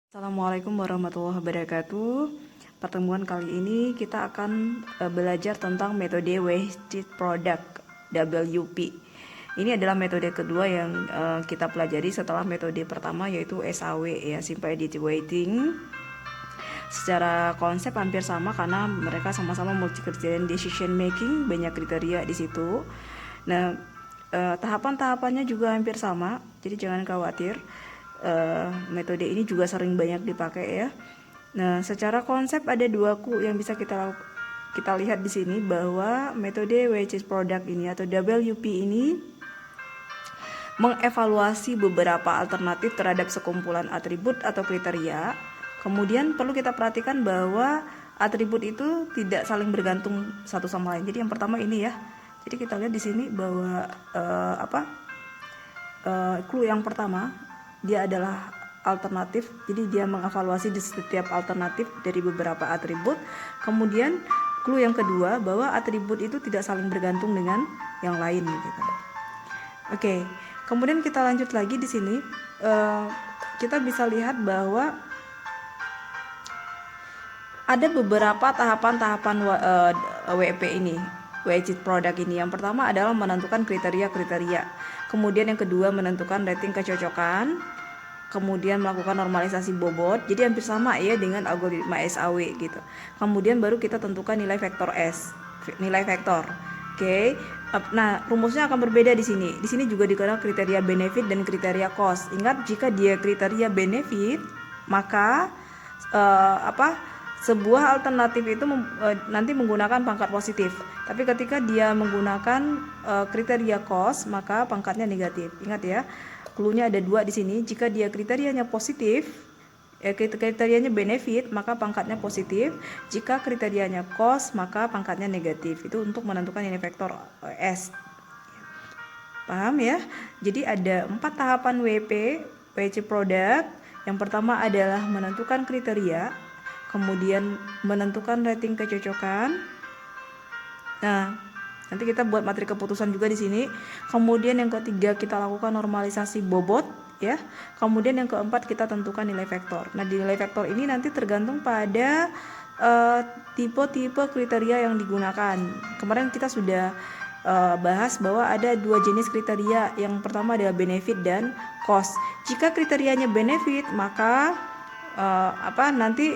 Assalamualaikum warahmatullahi wabarakatuh. Pertemuan kali ini kita akan belajar tentang metode Weighted Product (WP). Ini adalah metode kedua yang kita pelajari setelah metode pertama, yaitu SAW ya, Simple Additive Weighting. Secara konsep hampir sama karena mereka sama-sama multi criterion decision making, banyak kriteria di situ. Nah, tahapan-tahapannya juga hampir sama, jadi jangan khawatir. Metode ini juga sering banyak dipakai ya. Nah, secara konsep ada dua yang bisa kita lihat di sini, bahwa metode Weighted Product ini atau WP ini mengevaluasi beberapa alternatif terhadap sekumpulan atribut atau kriteria. Kemudian perlu kita perhatikan bahwa atribut itu tidak saling bergantung satu sama lain. Jadi yang pertama ini ya. Jadi kita lihat di sini bahwa clue yang pertama dia adalah alternatif, jadi dia mengevaluasi di setiap alternatif dari beberapa atribut. Kemudian clue yang kedua bahwa atribut itu tidak saling bergantung dengan yang lain gitu. Oke, kemudian kita lanjut lagi di sini. Kita bisa lihat bahwa ada beberapa tahapan-tahapan WP ini, Weighted Product ini. Yang pertama adalah menentukan kriteria-kriteria. Kemudian yang kedua menentukan rating kecocokan. Kemudian melakukan normalisasi bobot. Jadi hampir sama ya dengan algoritma SAW gitu. Kemudian baru kita tentukan nilai vektor S, nilai vektor. Oke. Nah, rumusnya akan berbeda di sini. Di sini juga dikenal kriteria benefit dan kriteria cost. Ingat, jika dia kriteria benefit, maka sebuah alternatif itu nanti menggunakan pangkat positif. Tapi ketika dia menggunakan kriteria cost, maka pangkatnya negatif. Ingat ya, clue-nya ada dua di sini. Jika dia kriterianya positif, kriterianya benefit, maka pangkatnya positif. Jika kriterianya cost, maka pangkatnya negatif. Itu untuk menentukan nilai vektor S. Paham ya? Jadi ada 4 tahapan WP, Weighted Product. Yang pertama adalah menentukan kriteria, kemudian menentukan rating kecocokan. Nah, nanti kita buat materi keputusan juga di sini. Kemudian yang ketiga kita lakukan normalisasi bobot ya. Kemudian yang keempat kita tentukan nilai vektor. Nah, di nilai vektor ini nanti tergantung pada tipe-tipe kriteria yang digunakan. Kemarin kita sudah bahas bahwa ada 2 jenis kriteria. Yang pertama adalah benefit dan cost. Jika kriterianya benefit, maka nanti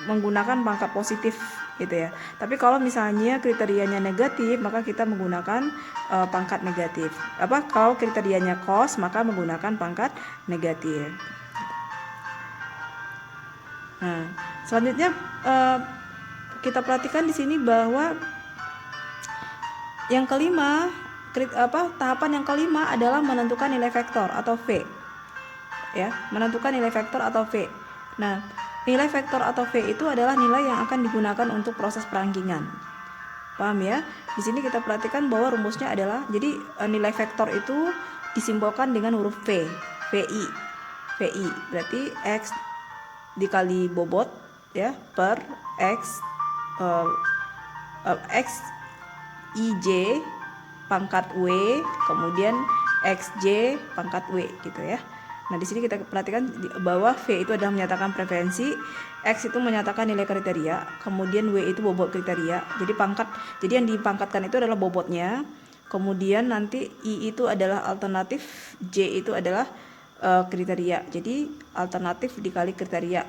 menggunakan pangkat positif gitu ya. Tapi kalau misalnya kriterianya negatif, maka kita menggunakan pangkat negatif. Kalau kriterianya cost, maka menggunakan pangkat negatif. Nah, selanjutnya kita perhatikan di sini bahwa yang kelima, tahapan yang kelima adalah menentukan nilai vektor atau V. Ya, menentukan nilai vektor atau V. Nah, nilai vektor atau V itu adalah nilai yang akan digunakan untuk proses perangkingan. Paham ya? Di sini kita perhatikan bahwa rumusnya adalah, jadi nilai vektor itu disimbolkan dengan huruf V, VI. VI berarti X dikali bobot ya, per X IJ pangkat W, kemudian XJ pangkat W gitu ya. Nah, di sini kita perhatikan bahwa V itu adalah menyatakan preferensi, X itu menyatakan nilai kriteria, kemudian W itu bobot kriteria. Jadi yang dipangkatkan itu adalah bobotnya. Kemudian nanti I itu adalah alternatif, J itu adalah kriteria. Jadi alternatif dikali kriteria.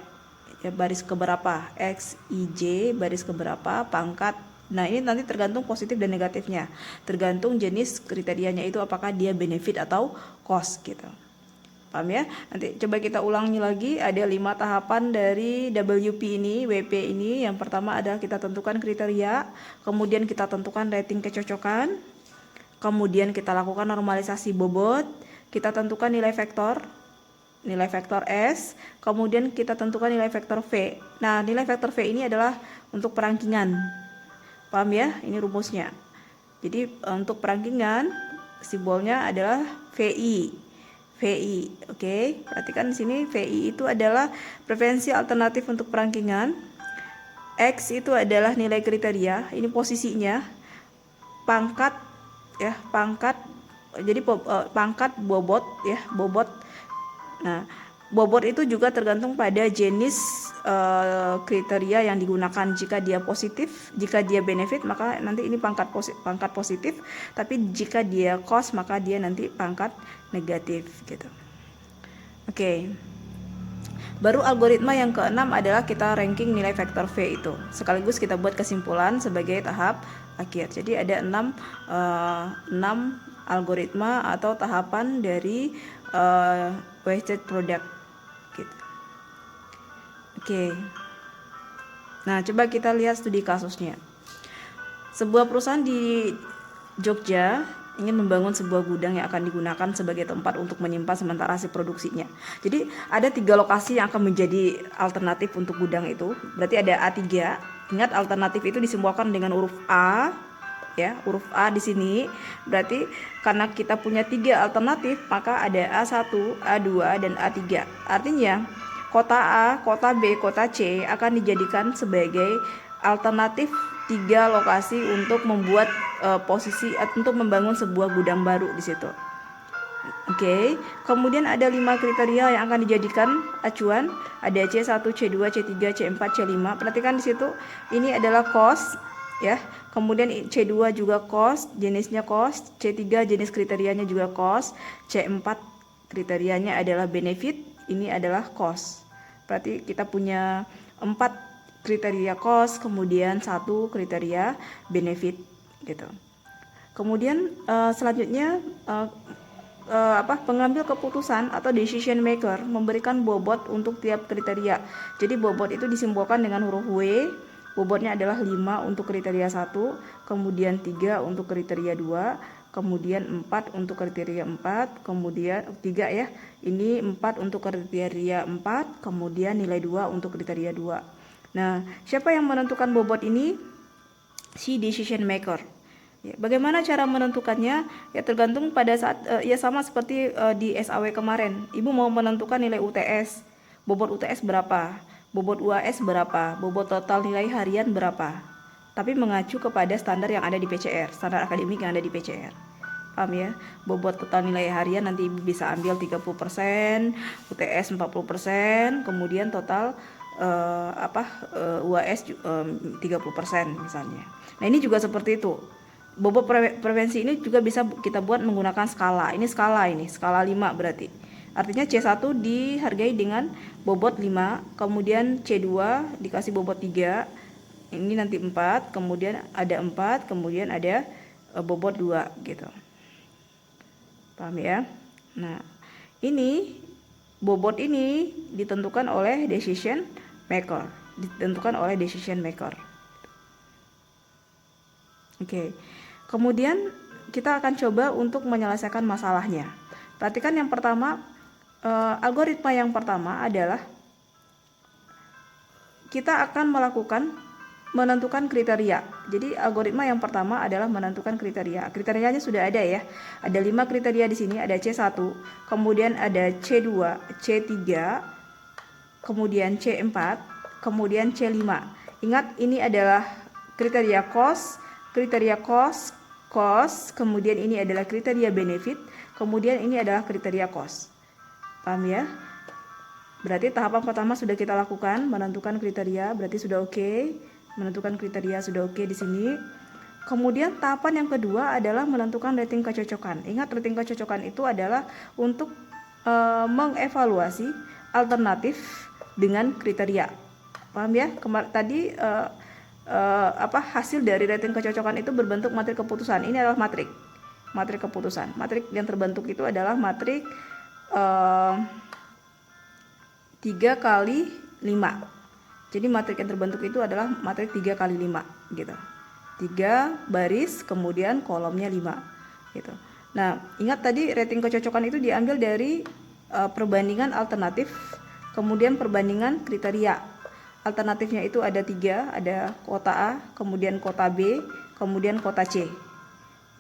Ya, baris keberapa? X, I, J baris keberapa pangkat. Nah, ini nanti tergantung positif dan negatifnya. Tergantung jenis kriterianya itu apakah dia benefit atau cost gitu. Paham ya? Nanti coba kita ulangi lagi. Ada 5 tahapan dari WP ini, WP ini. Yang pertama adalah kita tentukan kriteria, kemudian kita tentukan rating kecocokan, kemudian kita lakukan normalisasi bobot, kita tentukan nilai vektor S, kemudian kita tentukan nilai vektor V. Nah, nilai vektor V ini adalah untuk perangkingan. Paham ya? Ini rumusnya. Jadi untuk perangkingan simbolnya adalah VI. Oke. Perhatikan di sini VI itu adalah preferensi alternatif untuk perangkingan. X itu adalah nilai kriteria, ini posisinya. Pangkat ya, pangkat. Jadi pangkat bobot ya, bobot. Nah, bobot itu juga tergantung pada jenis kriteria yang digunakan. Jika dia positif, jika dia benefit, maka nanti ini pangkat positif, tapi jika dia cost, maka dia nanti pangkat negatif gitu. Oke. Baru algoritma yang keenam adalah kita ranking nilai vektor V itu. Sekaligus kita buat kesimpulan sebagai tahap akhir. Jadi ada 6 algoritma atau tahapan dari weighted product gitu. Oke. Nah, coba kita lihat studi kasusnya. Sebuah perusahaan di Jogja ingin membangun sebuah gudang yang akan digunakan sebagai tempat untuk menyimpan sementara hasil produksinya. Jadi ada 3 lokasi yang akan menjadi alternatif untuk gudang itu. Berarti ada A3. Ingat, alternatif itu disimbolkan dengan huruf A, ya, huruf A di sini. Berarti karena kita punya 3 alternatif, maka ada A1, A2, dan A3. Artinya kota A, kota B, kota C akan dijadikan sebagai alternatif 3 lokasi untuk membuat posisi untuk membangun sebuah gudang baru di situ. Oke. Kemudian ada 5 kriteria yang akan dijadikan acuan. Ada C1, C2, C3, C4, C5. Perhatikan di situ, ini adalah cost, ya. Kemudian C2 juga cost, jenisnya cost. C3 jenis kriterianya juga cost. C4 kriterianya adalah benefit, ini adalah cost. Berarti kita punya 4 kriteria cost, kemudian 1 kriteria benefit gitu. Kemudian selanjutnya pengambil keputusan atau decision maker memberikan bobot untuk tiap kriteria. Jadi bobot itu disimbolkan dengan huruf W. Bobotnya adalah 5 untuk kriteria 1, kemudian 3 untuk kriteria 2, kemudian 4 untuk kriteria 4, kemudian 3 ya. Ini 4 untuk kriteria 4, kemudian nilai 2 untuk kriteria 2. Nah, siapa yang menentukan bobot ini? Si decision maker. Ya, bagaimana cara menentukannya? Ya tergantung pada saat ya sama seperti di SAW kemarin. Ibu mau menentukan nilai UTS. Bobot UTS berapa? Bobot UAS berapa? Bobot total nilai harian berapa? Tapi mengacu kepada standar yang ada di PCR, standar akademik yang ada di PCR. Paham ya? Bobot total nilai harian nanti Ibu bisa ambil 30%, UTS 40%, kemudian total UAS 30% misalnya. Nah, ini juga seperti itu. Bobot prevensi ini juga bisa kita buat menggunakan skala. Ini skala 5 berarti. Artinya C1 dihargai dengan bobot 5, kemudian C2 dikasih bobot 3. Ini nanti 4, kemudian ada 4, kemudian ada bobot 2 gitu. Paham ya? Nah, ini bobot ini ditentukan oleh decision maker. Oke. Kemudian kita akan coba untuk menyelesaikan masalahnya. Perhatikan yang pertama, algoritma yang pertama adalah kita akan menentukan kriteria. Jadi algoritma yang pertama adalah menentukan kriteria. Kriterianya sudah ada ya. Ada 5 kriteria di sini, ada C1, kemudian ada C2, C3, kemudian C4, kemudian C5. Ingat, ini adalah kriteria cost, kemudian ini adalah kriteria benefit, kemudian ini adalah kriteria cost. Paham ya? Berarti tahapan pertama sudah kita lakukan, menentukan kriteria, berarti sudah oke. Menentukan kriteria sudah oke di sini. Kemudian tahapan yang kedua adalah menentukan rating kecocokan. Ingat, rating kecocokan itu adalah untuk mengevaluasi alternatif dengan kriteria. Paham ya? Tadi hasil dari rating kecocokan itu berbentuk matrik keputusan. Ini adalah matrik keputusan. Matrik yang terbentuk itu adalah matrik 3 kali 5. Jadi matrik yang terbentuk itu adalah matrik 3 kali 5 gitu. 3 baris, kemudian kolomnya 5 gitu. Nah, ingat tadi rating kecocokan itu diambil dari perbandingan alternatif, kemudian perbandingan kriteria. Alternatifnya itu ada 3, ada kota A, kemudian kota B, kemudian kota C.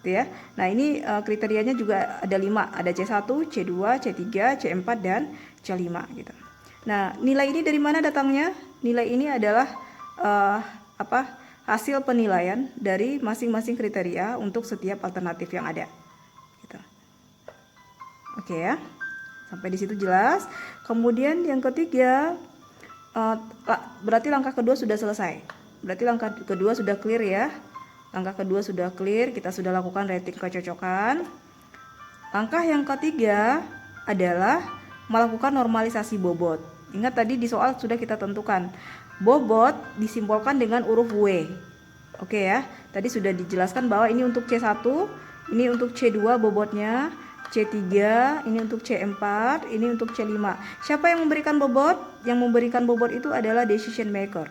Gitu ya. Nah, ini kriterianya juga ada 5, ada C1, C2, C3, C4 dan C5 gitu. Nah, nilai ini dari mana datangnya? Nilai ini adalah hasil penilaian dari masing-masing kriteria untuk setiap alternatif yang ada. Gitu. Oke ya. Sampai di situ jelas. Kemudian yang ketiga, berarti langkah kedua sudah selesai. Berarti langkah kedua sudah clear ya. Langkah kedua sudah clear, kita sudah lakukan rating kecocokan. Langkah yang ketiga adalah melakukan normalisasi bobot. Ingat tadi di soal sudah kita tentukan. Bobot disimbolkan dengan huruf W. Oke ya. Tadi sudah dijelaskan bahwa ini untuk C1, ini untuk C2 bobotnya, C3, ini untuk C4, ini untuk C5. Siapa yang memberikan bobot? Yang memberikan bobot itu adalah decision maker.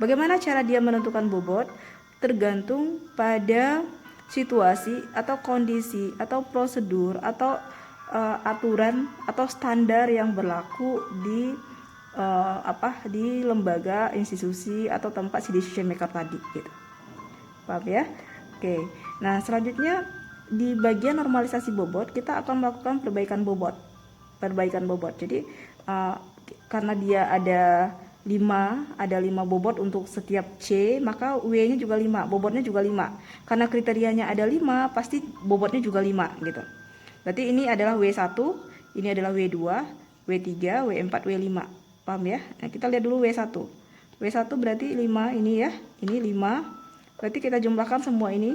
Bagaimana cara dia menentukan bobot? Tergantung pada situasi atau kondisi atau prosedur atau aturan atau standar yang berlaku di di lembaga, institusi atau tempat si decision maker tadi gitu. Paham ya? Oke. Nah, selanjutnya di bagian normalisasi bobot kita akan melakukan perbaikan bobot. Jadi karena dia ada 5 bobot untuk setiap C, maka W-nya juga 5, bobotnya juga 5. Karena kriterianya ada 5, pasti bobotnya juga 5 gitu. Berarti ini adalah W1, ini adalah W2, W3, W4, W5. Paham ya? Nah, kita lihat dulu W1. W1 berarti 5 ini ya. Ini 5. Berarti kita jumlahkan semua ini.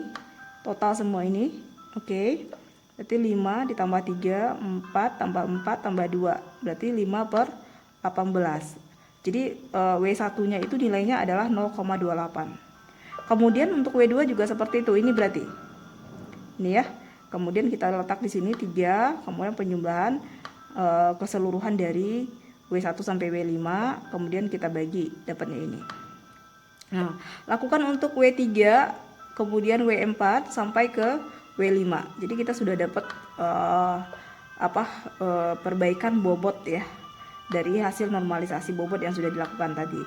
Total semua ini. Oke. Berarti 5 ditambah 3, 4 tambah 4 tambah 2. Berarti 5/18. Jadi W1-nya itu nilainya adalah 0,28. Kemudian untuk W2 juga seperti itu. Ini berarti. Ini ya. Kemudian kita letak di sini 3, kemudian penjumlahan keseluruhan dari W1 sampai W5, kemudian kita bagi, dapatnya ini. Nah, lakukan untuk W3, kemudian W4 sampai ke W5. Jadi kita sudah dapat perbaikan bobot ya dari hasil normalisasi bobot yang sudah dilakukan tadi.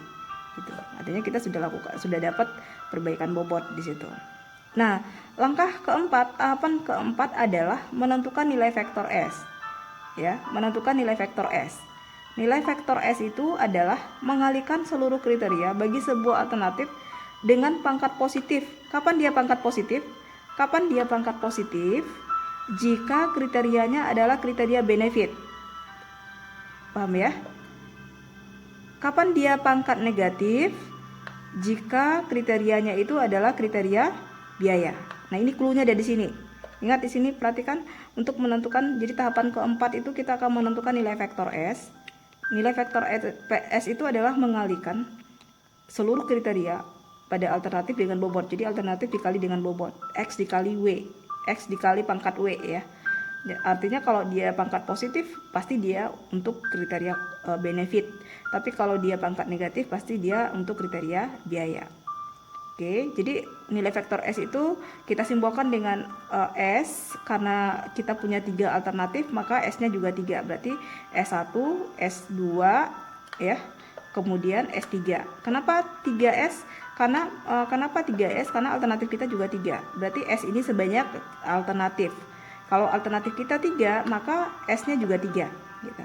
Gitu. Artinya kita sudah dapat perbaikan bobot di situ. Nah, tahapan keempat adalah menentukan nilai vektor S. Ya, menentukan nilai vektor S. Nilai vektor S itu adalah mengalihkan seluruh kriteria bagi sebuah alternatif dengan pangkat positif. Kapan dia pangkat positif? Kapan dia pangkat positif? Jika kriterianya adalah kriteria benefit. Paham ya? Kapan dia pangkat negatif? Jika kriterianya itu adalah kriteria biaya. Nah, ini clue-nya ada di sini. Ingat di sini perhatikan untuk menentukan, jadi tahapan keempat itu kita akan menentukan nilai vektor S. Nilai vektor S itu adalah mengalihkan seluruh kriteria pada alternatif dengan bobot. Jadi alternatif dikali dengan bobot, X dikali W, X dikali pangkat W ya. Artinya kalau dia pangkat positif pasti dia untuk kriteria benefit. Tapi kalau dia pangkat negatif pasti dia untuk kriteria biaya. Oke, jadi nilai vektor S itu kita simbolkan dengan S karena kita punya 3 alternatif, maka S-nya juga 3. Berarti S1, S2 ya. Kemudian S3. Kenapa 3S? Kenapa 3S? Karena alternatif kita juga 3. Berarti S ini sebanyak alternatif. Kalau alternatif kita 3, maka S-nya juga 3 gitu.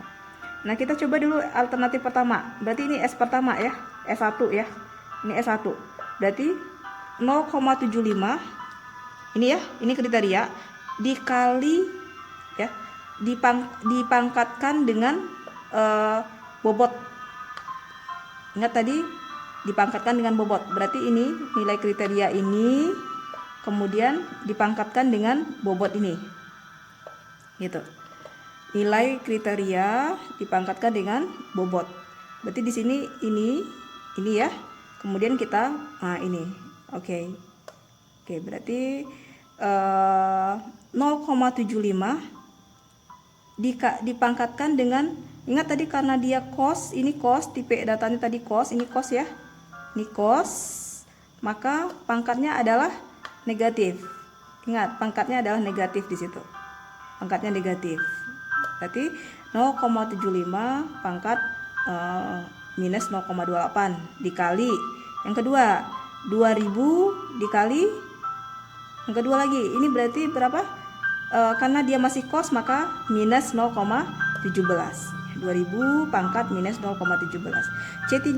Nah, kita coba dulu alternatif pertama. Berarti ini S pertama ya, S1 ya. Ini S1. Berarti 0,75 ini ya, ini kriteria dikali ya, dipangkatkan dengan bobot. Ingat tadi dipangkatkan dengan bobot. Berarti ini nilai kriteria ini kemudian dipangkatkan dengan bobot ini. Gitu. Nilai kriteria dipangkatkan dengan bobot. Berarti di sini ini ya. Kemudian kita ini. Oke, berarti 0,75 dipangkatkan dengan, ingat tadi karena dia cos, ini cos, tipe datanya tadi cos, ini cos ya. Ini cos, maka pangkatnya adalah negatif. Ingat, pangkatnya adalah negatif di situ. Pangkatnya negatif. Berarti 0,75 pangkat minus 0,28 dikali yang kedua 2000 dikali yang kedua lagi, ini berarti berapa? Karena dia masih cos maka minus 0,17. 2000 pangkat minus 0,17. C3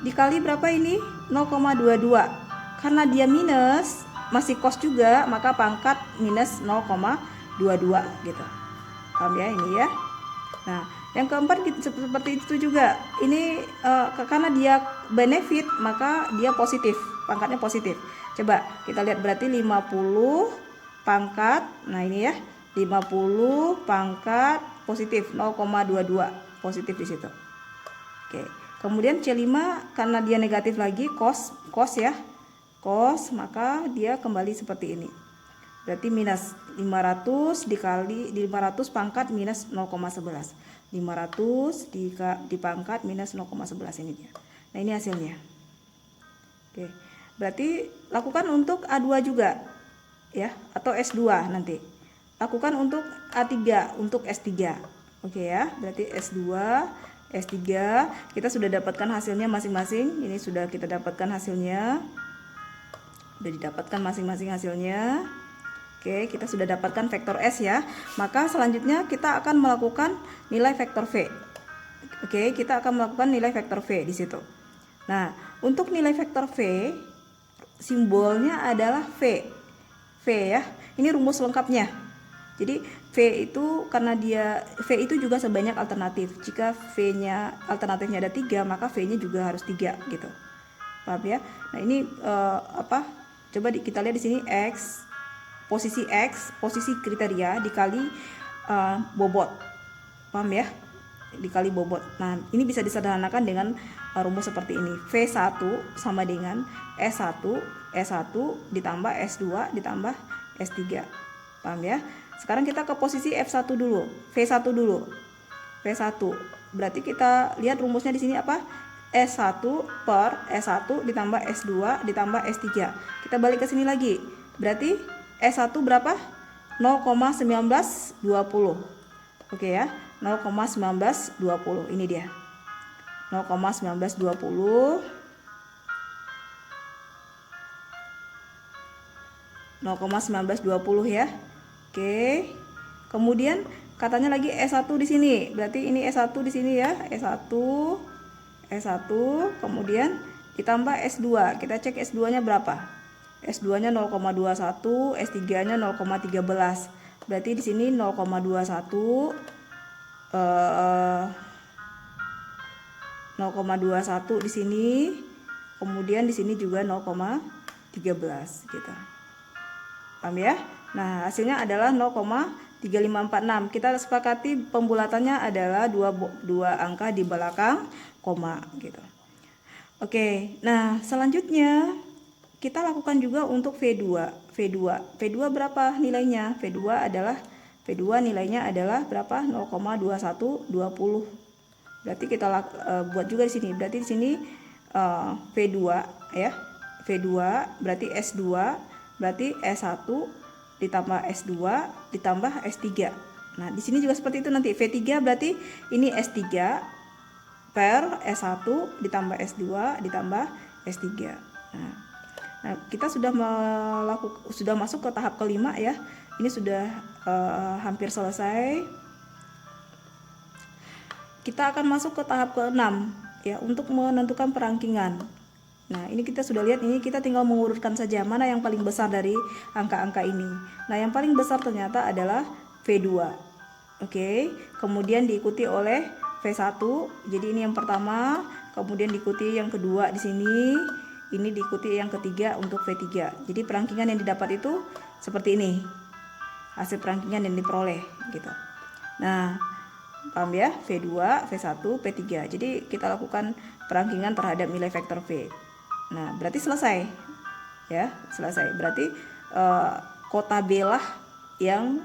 dikali berapa ini? 0,22. Karena dia minus masih cos juga, maka pangkat minus 0,22 gitu. Paham ya ini ya? Nah, yang keempat seperti itu juga. Ini karena dia benefit, maka dia positif, pangkatnya positif. Coba kita lihat, berarti 50 pangkat. Nah, ini ya, 50 pangkat positif 0,22 positif di situ. Oke. Kemudian C5 karena dia negatif lagi, cos ya. Cos, maka dia kembali seperti ini. Berarti minus 500 dikali 500 pangkat minus 0,11. 500 dipangkat minus 0,11 ini dia. Nah, ini hasilnya. Oke. Berarti lakukan untuk A2 juga ya, atau S2 nanti. Lakukan untuk A3, untuk S3. Oke ya. Berarti S2, S3 kita sudah dapatkan hasilnya masing-masing. Ini sudah kita dapatkan hasilnya. Sudah didapatkan masing-masing hasilnya. Oke, kita sudah dapatkan vektor S ya. Maka selanjutnya kita akan melakukan nilai vektor V. Oke, kita akan melakukan nilai vektor V di situ. Nah, untuk nilai vektor V, simbolnya adalah V. V ya. Ini rumus lengkapnya. Jadi V itu karena V itu juga sebanyak alternatif. Jika V-nya alternatifnya ada 3, maka V-nya juga harus 3 gitu. Paham ya? Nah, ini Coba kita lihat di sini X, posisi kriteria dikali bobot. Paham ya? Dikali bobot. Nah, ini bisa disederhanakan dengan rumus seperti ini. V1 sama dengan S1 ditambah S2 ditambah S3. Paham ya? Sekarang kita ke posisi F1 dulu. V1 dulu. V1. Berarti kita lihat rumusnya di sini apa? S1 per S1 ditambah S2 ditambah S3. Kita balik ke sini lagi. Berarti S1 berapa? 0,1920. Oke ya. 0,1920. Ini dia. 0,1920. 0,1920 ya. Oke. Kemudian katanya lagi S1 di sini. Berarti ini S1 di sini ya. S1, kemudian ditambah S2. Kita cek S2-nya berapa? S2-nya 0,21, S3-nya 0,13. Berarti di sini 0,21 0,21 di sini. Kemudian di sini juga 0,13 gitu. Paham ya? Nah, hasilnya adalah 0,3546. Kita sepakati pembulatannya adalah dua angka di belakang koma gitu. Oke, nah selanjutnya kita lakukan juga untuk V2 berapa nilainya? V2 nilainya adalah berapa? 0,2120. Berarti kita buat juga di sini. Berarti di sini V2 ya. V2 berarti S2 berarti S1 ditambah S2 ditambah S3. Nah, di sini juga seperti itu nanti. V3 berarti ini S3 per S1 ditambah S2 ditambah S3. Nah, kita sudah masuk ke tahap kelima ya. Ini sudah hampir selesai. Kita akan masuk ke tahap ke-6 ya, untuk menentukan perangkingan. Nah, ini kita sudah lihat, ini kita tinggal mengurutkan saja mana yang paling besar dari angka-angka ini. Nah, yang paling besar ternyata adalah V2. Oke, kemudian diikuti oleh V1. Jadi ini yang pertama, kemudian diikuti yang kedua di sini, ini diikuti yang ketiga untuk V3. Jadi perangkingan yang didapat itu seperti ini. Hasil perangkingan yang diperoleh gitu. Nah, paham ya? V2, V1, V3. Jadi kita lakukan perangkingan terhadap nilai vektor V. Nah, berarti selesai. Ya, selesai. Berarti kota B lah yang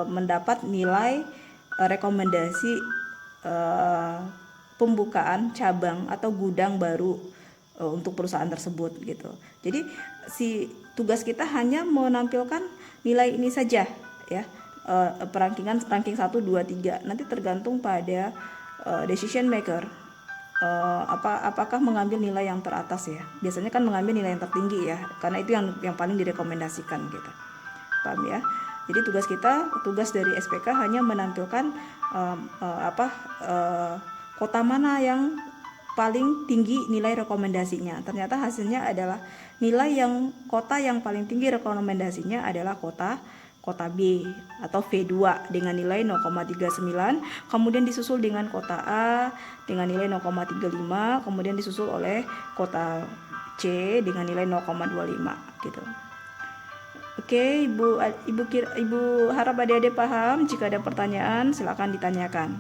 mendapat nilai rekomendasi pembukaan cabang atau gudang baru untuk perusahaan tersebut gitu. Jadi si tugas kita hanya menampilkan nilai ini saja ya. Ranking 1, 2, 3 nanti tergantung pada decision maker. Apakah mengambil nilai yang teratas ya? Biasanya kan mengambil nilai yang tertinggi ya, karena itu yang paling direkomendasikan gitu. Paham ya? Jadi tugas dari SPK hanya menampilkan kota mana yang paling tinggi nilai rekomendasinya. Ternyata hasilnya adalah kota yang paling tinggi rekomendasinya adalah kota kota B atau V2 dengan nilai 0,39, kemudian disusul dengan kota A dengan nilai 0,35, kemudian disusul oleh kota C dengan nilai 0,25 gitu. Oke, Ibu harap adik-adik paham. Jika ada pertanyaan silakan ditanyakan.